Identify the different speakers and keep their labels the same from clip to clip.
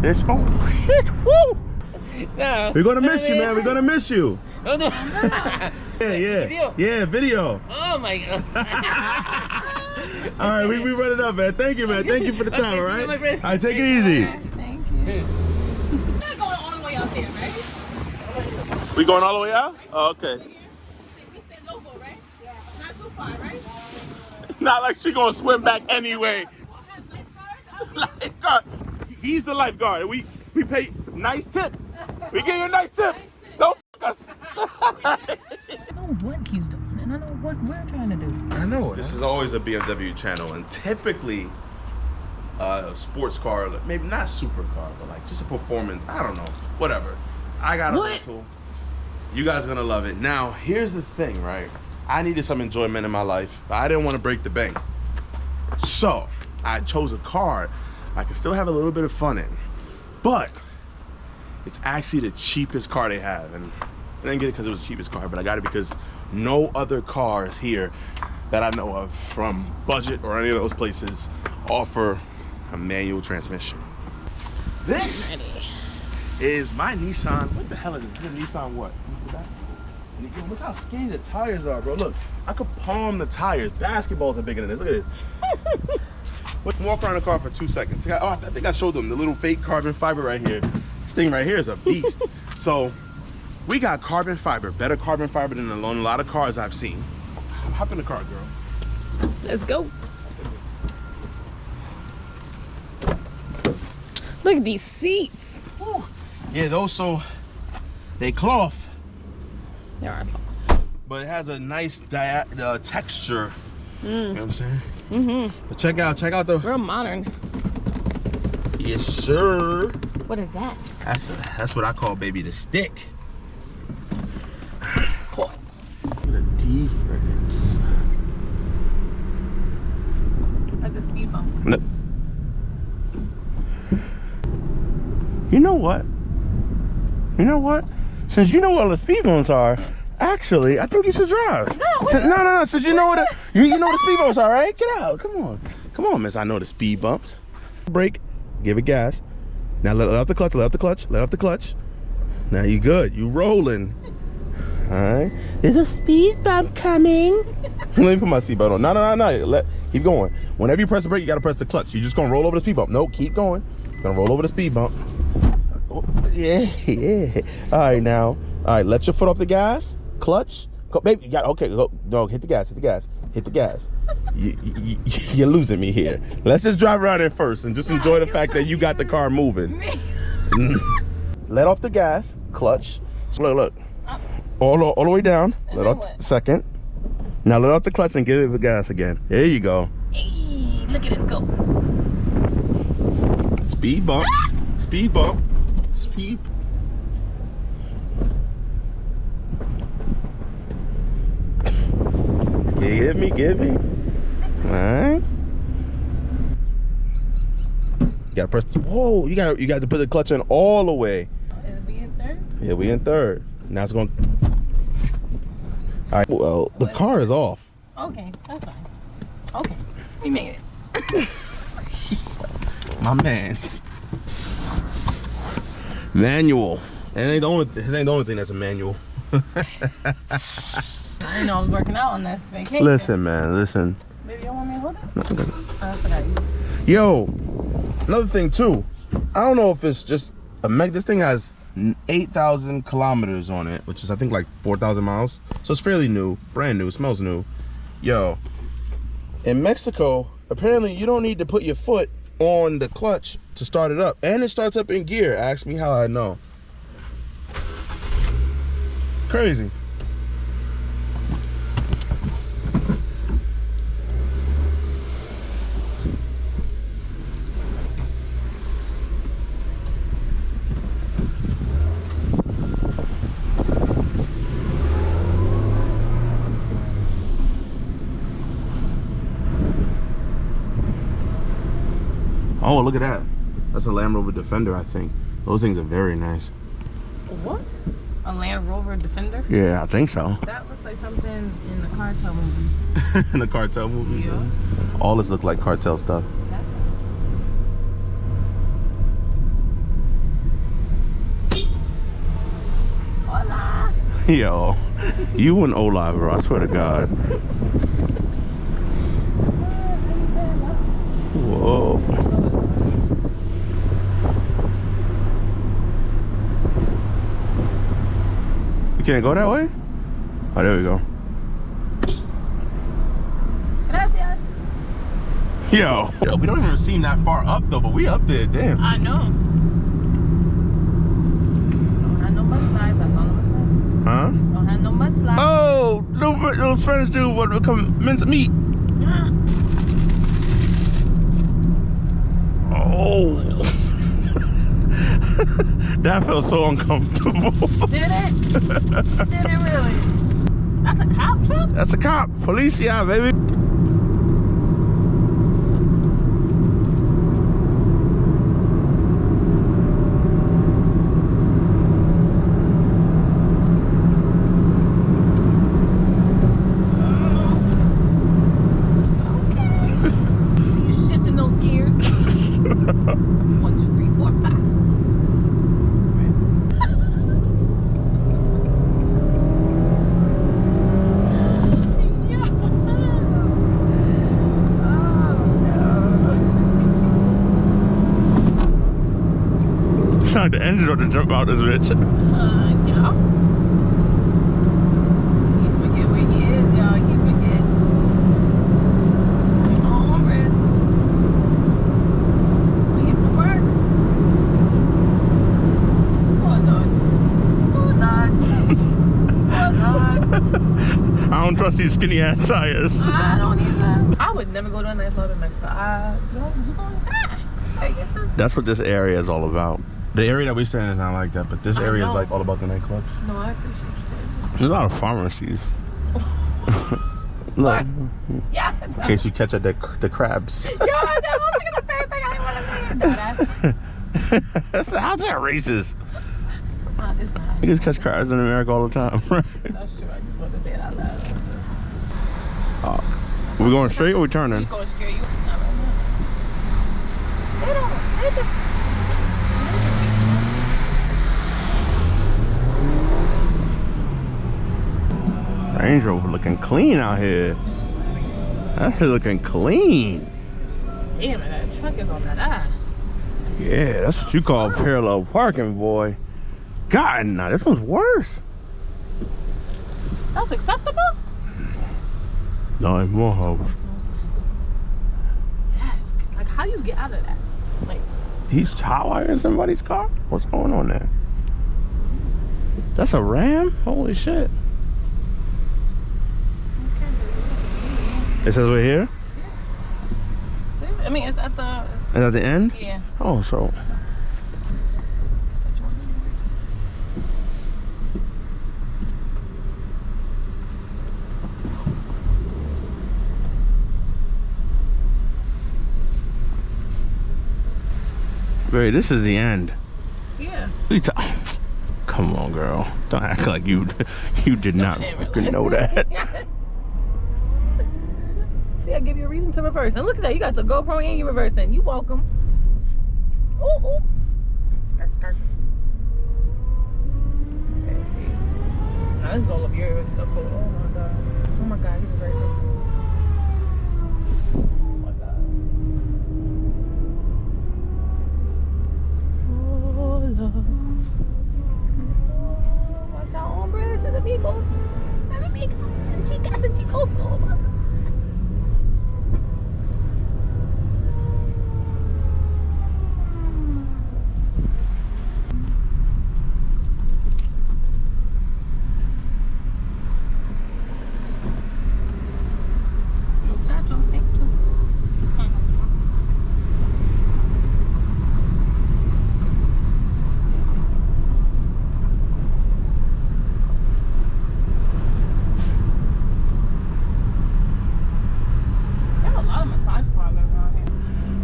Speaker 1: This, oh shit, woo!
Speaker 2: No.
Speaker 1: We're gonna miss you, man. We're gonna miss you.
Speaker 2: Don't do
Speaker 1: Yeah, yeah.
Speaker 2: Video?
Speaker 1: Yeah, video.
Speaker 2: Oh my god.
Speaker 1: All right, we run it up, man. Thank you, man. Thank you for the time, all right?
Speaker 2: My friend.
Speaker 1: All right, take it easy.
Speaker 3: Thank you. We're not going all the way out there, right?
Speaker 1: We going all the way out? Oh, okay.
Speaker 3: We stay local, right? Yeah. Not too far, right?
Speaker 1: Not like she gonna swim back anyway.
Speaker 3: We'll have lifeguards.
Speaker 1: Lifeguard. He's the lifeguard. We pay nice tip. We give you a nice tip. Don't fuck us.
Speaker 3: I know what he's doing, and I know what we're trying to do.
Speaker 1: I know. This is always a BMW channel, and typically a sports car, maybe not supercar, but like just a performance. I don't know. Whatever. I got a rental. You guys are gonna love it. Now, here's the thing, right? I needed some enjoyment in my life, but I didn't want to break the bank. So I chose a car I can still have a little bit of fun in, but it's actually the cheapest car they have. And I didn't get it because it was the cheapest car, but I got it because no other cars here that I know of from Budget or any of those places offer a manual transmission. This is my Nissan. What the hell is this? This is a Nissan what? Look how skinny the tires are, bro. Look, I could palm the tires. Basketballs are bigger than this. Look at this. Walk around the car for 2 seconds. Oh, I think I showed them the little fake carbon fiber right here. This thing right here is a beast. So we got carbon fiber, better carbon fiber than a lot of cars I've seen. Hop in the car, girl.
Speaker 3: Let's go. Look at these seats.
Speaker 1: Woo. Yeah, those, so they cloth.
Speaker 3: There are cloths.
Speaker 1: But it has a nice texture. You know what I'm saying?
Speaker 3: Mm-hmm.
Speaker 1: But check out the
Speaker 3: Real modern.
Speaker 1: Yes, sir.
Speaker 3: What is that?
Speaker 1: That's what I call, baby, the stick.
Speaker 3: Pause.
Speaker 1: Look at the difference.
Speaker 3: That's a speed bump.
Speaker 1: No. You know what? You know what? Since you know what the speed bumps are, actually, I think you should drive. No. Since you know what you know what the speed bumps are, right? Get out. Come on, miss. I know the speed bumps. Brake. Give it gas. Now let off the clutch. Let off the clutch. Now you good. You rolling. All right. There's a speed bump coming. Let me put my seatbelt on. No. Keep going. Whenever you press the brake, you gotta press the clutch. You're just gonna roll over the speed bump. No, keep going. You're gonna roll over the speed bump. Oh, yeah. All right, now. All right, let your foot off the gas. Clutch. Go, baby. Okay. Go. No, hit the gas. You're losing me here. Let's just drive around it first and just enjoy the fact that you got the car moving. Let off the gas. Clutch. Look. All the way down. Let off second. Now let off the clutch and give it the gas again. There you go.
Speaker 3: Hey, look at it go.
Speaker 1: Speed bump. Speed bump. Speed. Give me. All right. You gotta press. Whoa! You got to put the clutch in all the way.
Speaker 3: Is we in third?
Speaker 1: Yeah, we in third. Now it's going. All right. Well, the car is off.
Speaker 3: Okay, that's fine. Okay, we made it.
Speaker 1: My man's manual. It ain't the only thing that's a manual.
Speaker 3: I didn't know I was working out on this vacation.
Speaker 1: Listen, man. Listen.
Speaker 3: Maybe you want me to hold it?
Speaker 1: No, okay.
Speaker 3: I forgot you.
Speaker 1: Yo, another thing too. I don't know if it's just a Macked. This thing has 8,000 kilometers on it, which is I think like 4,000 miles. So it's fairly new, brand new. It smells new. Yo, in Mexico, apparently you don't need to put your foot on the clutch to start it up, and it starts up in gear. Ask me how I know. Crazy. Oh, look at that. That's a Land Rover Defender, I think. Those things are very nice.
Speaker 3: What? A Land Rover Defender?
Speaker 1: Yeah, I think so.
Speaker 3: That looks like something in the cartel movies.
Speaker 1: In the cartel movies?
Speaker 3: Yeah.
Speaker 1: All this look like cartel stuff.
Speaker 3: That's
Speaker 1: Yo, you and Olaf, bro. I swear to God. Whoa. You can't go that way? Oh, there we go.
Speaker 3: Gracias.
Speaker 1: Yo, we don't even seem that far up though, but we up there, damn.
Speaker 3: I know. Don't have no mudslides, that's all I'm saying.
Speaker 1: Huh?
Speaker 3: Don't have no mudslides.
Speaker 1: Oh, little Spanish dude would become minced meat. Oh. That felt so uncomfortable.
Speaker 3: Did it? Did it really? That's a cop truck?
Speaker 1: That's a cop. Policia, baby. The engine ought to jump out this bitch.
Speaker 3: Yeah. He forget where he is, y'all. He forget. Come on, Red. Waiting for work. Oh, Lord. Oh, Lord.
Speaker 1: I don't trust these skinny ass tires.
Speaker 3: I don't either. I would never go to a nice load in Mexico. You're gonna die. Like,
Speaker 1: That's what this area is all about. The area that we stay in is not like that, but this area is like all about the nightclubs.
Speaker 3: No, I appreciate you.
Speaker 1: There's a lot of pharmacies. Look,
Speaker 3: Yeah.
Speaker 1: in case you catch at the crabs.
Speaker 3: Yo, I was thinking the same thing. I didn't want to say it.
Speaker 1: How's that racist?
Speaker 3: It's not.
Speaker 1: You just catch crabs in America all the time, right?
Speaker 3: That's true. I just wanted to say it out loud.
Speaker 1: We going straight or we turning?
Speaker 3: You going straight? You not right now. They don't. They just.
Speaker 1: Range Rover looking clean out here. That shit looking clean.
Speaker 3: Damn it, that truck is on that ass.
Speaker 1: Yeah, that's what you call parallel parking, boy. God, nah, this one's worse.
Speaker 3: That's acceptable?
Speaker 1: No, it's more hoes.
Speaker 3: Yes. Like, how you get out of that? Like,
Speaker 1: He's hotwiring somebody's car? What's going on there? That's a Ram? Holy shit. It says we're here?
Speaker 3: see? I mean, it's at the.
Speaker 1: Is that the end?
Speaker 3: Yeah.
Speaker 1: Oh, so. Wait, this is the end.
Speaker 3: Yeah.
Speaker 1: Come on, girl. Don't act like you did not fucking know that.
Speaker 3: See, I give you a reason to reverse. And look at that, you got the GoPro and you reversing. You welcome. Ooh, ooh. Skirt, skirt. Okay, see. Now this is all of your stuff. Oh my god. Oh my god, he reversing. Oh my god. Oh Lord. Watch out, hombres and amigos. And amigos and chicas and chicos. Oh my god.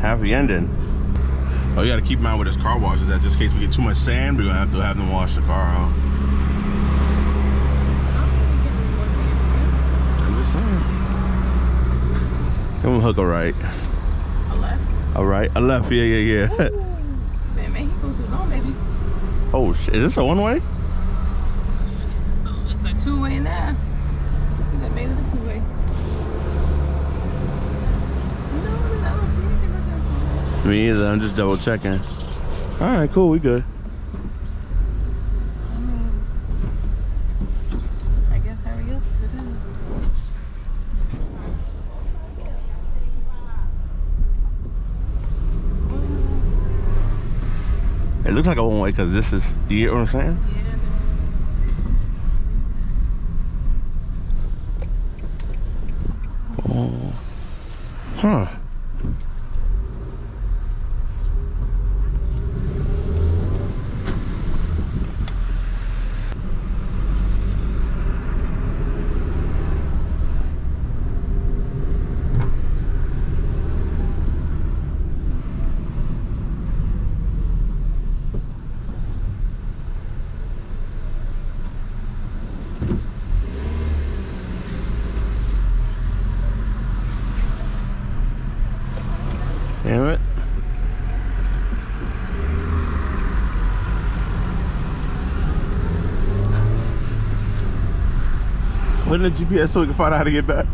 Speaker 1: Happy ending. Oh, you gotta keep in mind where this car wash is at, just in case we get too much sand. We're gonna have to have them wash the car out. I'm just saying. Come on, hook a right.
Speaker 3: A left?
Speaker 1: A right, a left, yeah.
Speaker 3: Ooh. Man, he goes too long, baby.
Speaker 1: Oh shit, is this a one-way?
Speaker 3: So it's two-way now. We done made it a two-way. No, I don't see anything like that.
Speaker 1: Me either. I'm just double checking. All right, cool. We good.
Speaker 3: I guess hurry up.
Speaker 1: It looks like a one-way because this is. You get what I'm saying?
Speaker 3: Yeah.
Speaker 1: Oh. Huh. Damn it. Put in the GPS so we can find out how to get back.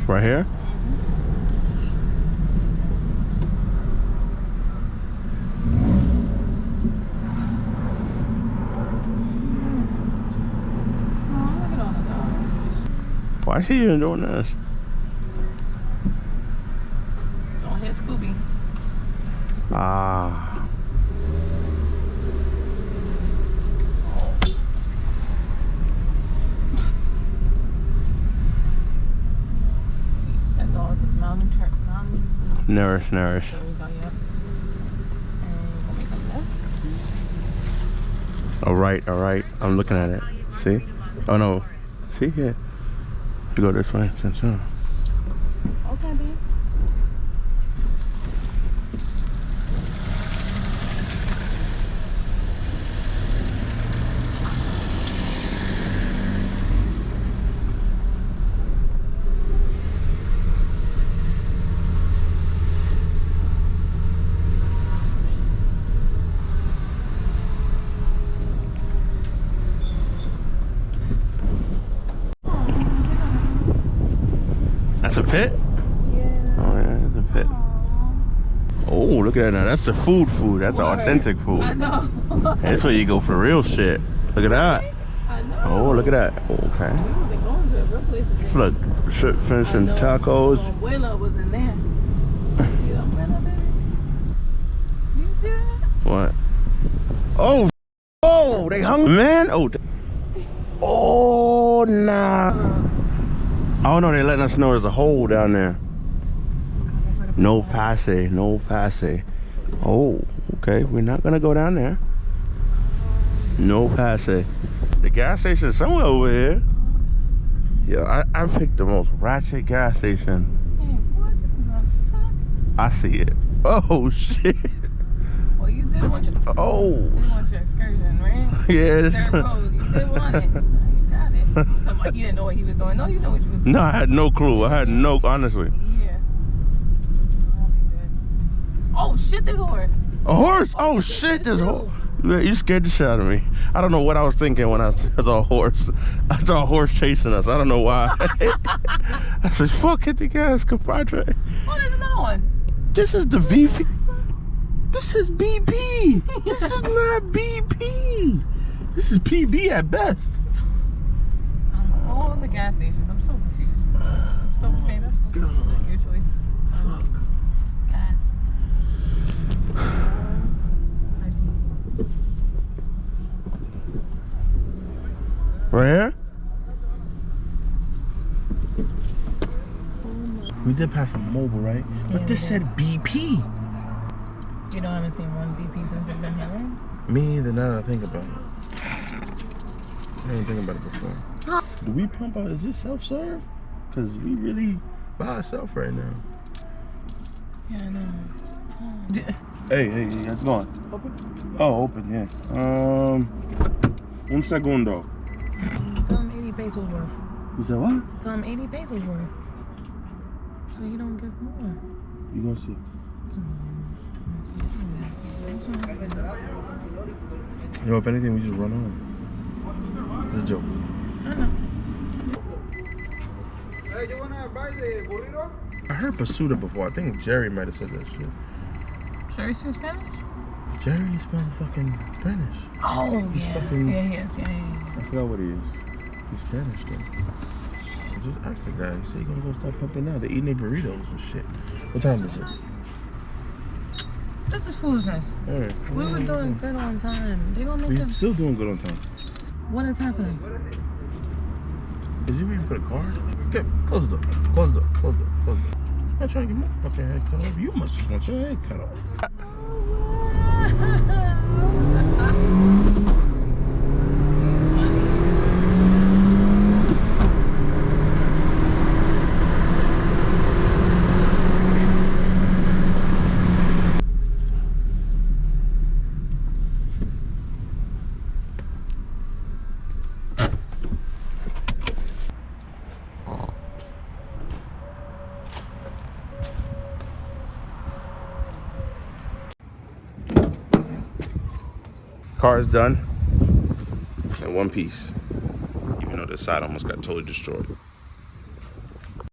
Speaker 1: Right here? Why is she even doing this?
Speaker 3: Don't hit Scooby.
Speaker 1: Ah.
Speaker 3: That dog is malnourished.
Speaker 1: Nourish.
Speaker 3: There we go, yep. And we'll make a left.
Speaker 1: All right. I'm looking at it. See? Oh no. See? Yeah. You go this way.
Speaker 3: Okay, babe.
Speaker 1: That's a pit?
Speaker 3: Yeah.
Speaker 1: Oh yeah, that's a pit. Oh, look at that now. That's the food. That's
Speaker 3: What?
Speaker 1: authentic food.
Speaker 3: I know.
Speaker 1: That's where you go for real shit. Look at that.
Speaker 3: I know.
Speaker 1: Oh, look at that. Okay.
Speaker 3: We wasn't going to a real place today.
Speaker 1: Look, shrimp fins and tacos.
Speaker 3: Abuela was in there. See the umbrella, baby? You see that?
Speaker 1: What? Oh, oh, they hungry, man. Oh, nah. Oh no, they're letting us know there's a hole down there. No passe. Oh, okay. We're not gonna go down there. No passe. The gas station is somewhere over here. Yeah, I picked the most ratchet gas station.
Speaker 3: Hey, what the fuck?
Speaker 1: I see it. Oh shit.
Speaker 3: Well, you did want your excursion, right?
Speaker 1: Yeah, this.
Speaker 3: Third pose. You did want it. You got it. Talking about you didn't know what he was doing. No, you know what you was doing.
Speaker 1: No, I had no clue. Honestly.
Speaker 3: Yeah. That'll be good. Oh shit, there's a horse.
Speaker 1: A horse? Oh shit, there's a horse. You scared the shit out of me. I don't know what I was thinking when I saw a horse. I saw a horse chasing us. I don't know why. I said, fuck, hit the gas, compadre.
Speaker 3: Oh, there's another one.
Speaker 1: This is the VP. This is BP. This is not BP. This is PB at best.
Speaker 3: All the gas stations. I'm so confused. I'm so confused. I'm so confused. Your choice.
Speaker 1: Fuck.
Speaker 3: Gas.
Speaker 1: Right here? We did pass a mobile, right?
Speaker 3: Yeah,
Speaker 1: But this said BP.
Speaker 3: You know, I haven't seen one DP since it's been here, right?
Speaker 1: Me either, now that I think about it. I didn't think about it before. Do we pump out? Is this self-serve? Because we really by ourselves right now.
Speaker 3: Yeah, I know.
Speaker 1: Hey, how's it going? Open? Oh, open, yeah. Un segundo.
Speaker 3: Tell him 80 pesos worth.
Speaker 1: You said what?
Speaker 3: Tell him 80 pesos worth. So you don't give more.
Speaker 1: You gonna see. You know, if anything, we just run on. It's a joke.
Speaker 3: I know.
Speaker 2: Hey, you wanna buy the burrito?
Speaker 1: I heard Basuda before. I think Jerry might have said that shit.
Speaker 3: Sure you speak Spanish?
Speaker 1: Jerry spells fucking Spanish.
Speaker 3: Oh,
Speaker 1: He's
Speaker 3: yeah.
Speaker 1: fucking-
Speaker 3: Yeah, he is. Yeah.
Speaker 1: I forgot what he is. He's Spanish though. I just asked the guy. He said he's gonna go start pumping out. They're eating their burritos and shit. What time is it?
Speaker 3: This is foolishness.
Speaker 1: All right.
Speaker 3: We were doing good on time. They gonna make
Speaker 1: We're
Speaker 3: us.
Speaker 1: still doing good on time.
Speaker 3: What is happening?
Speaker 1: Is he waiting for the car? Okay, close the door. Close the door. Close the door. Close the door. I'm not trying to get my fucking head cut off. You must just want your head cut off. Car is done in one piece, even though the side almost got totally destroyed.